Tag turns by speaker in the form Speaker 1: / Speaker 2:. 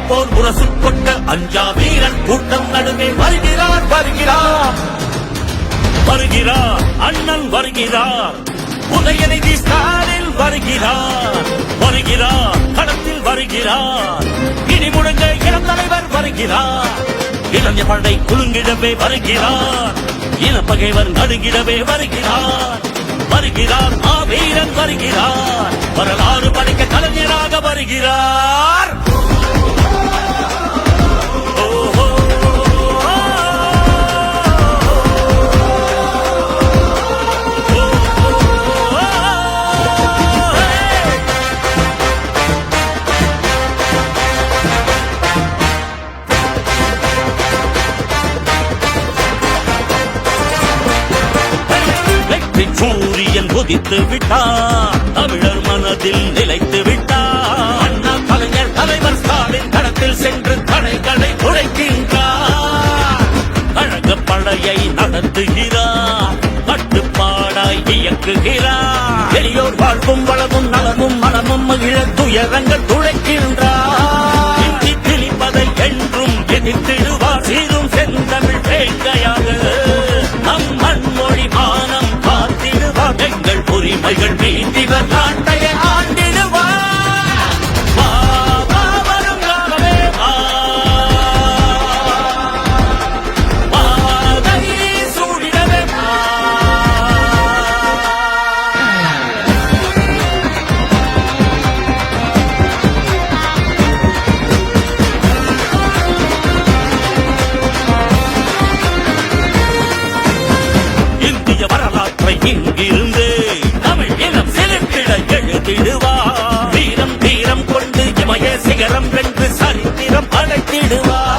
Speaker 1: போர் முரசு கொண்ட அஞ்சா வீரன் கூட்டம் நடுவே வருகிறார் வருகிறார் வருகிறார் அண்ணன் வருகிறார் உதயநிதி ஸ்டாலின் வருகிறார் வருகிறார் களத்தில் வருகிறார் இனி முழங்க இளம் தலைவர் வருகிறார் இளைஞர் படை குலுங்கிடவே வருகிறார் இனப்பகைவர் நடுங்கிடவே வருகிறார் வருகிறார் வீரன் வருகிறார் வரலாறு படைக்க கலைஞராக வருகிறார் சூரியன் உதித்து விட்டார் தமிழர் மனதில் நிலைத்து விட்டார் அண்ணா கலைஞர் தலைவர் ஸ்டாலின் களத்தில் சென்று தடைகளை உடைக்கின்றார் கழக படையை நடத்துகிறார் கட்டுப்பாடாய் இயக்குகிறார் எளியோர் வாழ்வும் வளமும் நலமும் மனமும் மகிழ துயரங்கள் துளைக்கின்றார் இந்தி திணிப்பதை என்றும் எதிர்த்திடுவார் சீரும் செந்தமிழ் வேங்கையாக நம் மண்மொழி மானம் எங்கள் உரிமைகள் மீட்டிவர் நாட்டைய ஆண்டிடுவார் வரும் காலமே சூடிடவே இந்திய வரலாற்றை இங்கிருந்து தமிழ் இனம் செலுத்திட எழுதிடுவார் வீரம் தீரம் கொண்டு இமய சிகரம் வென்று சரித்திரம் படைத்திடுவார்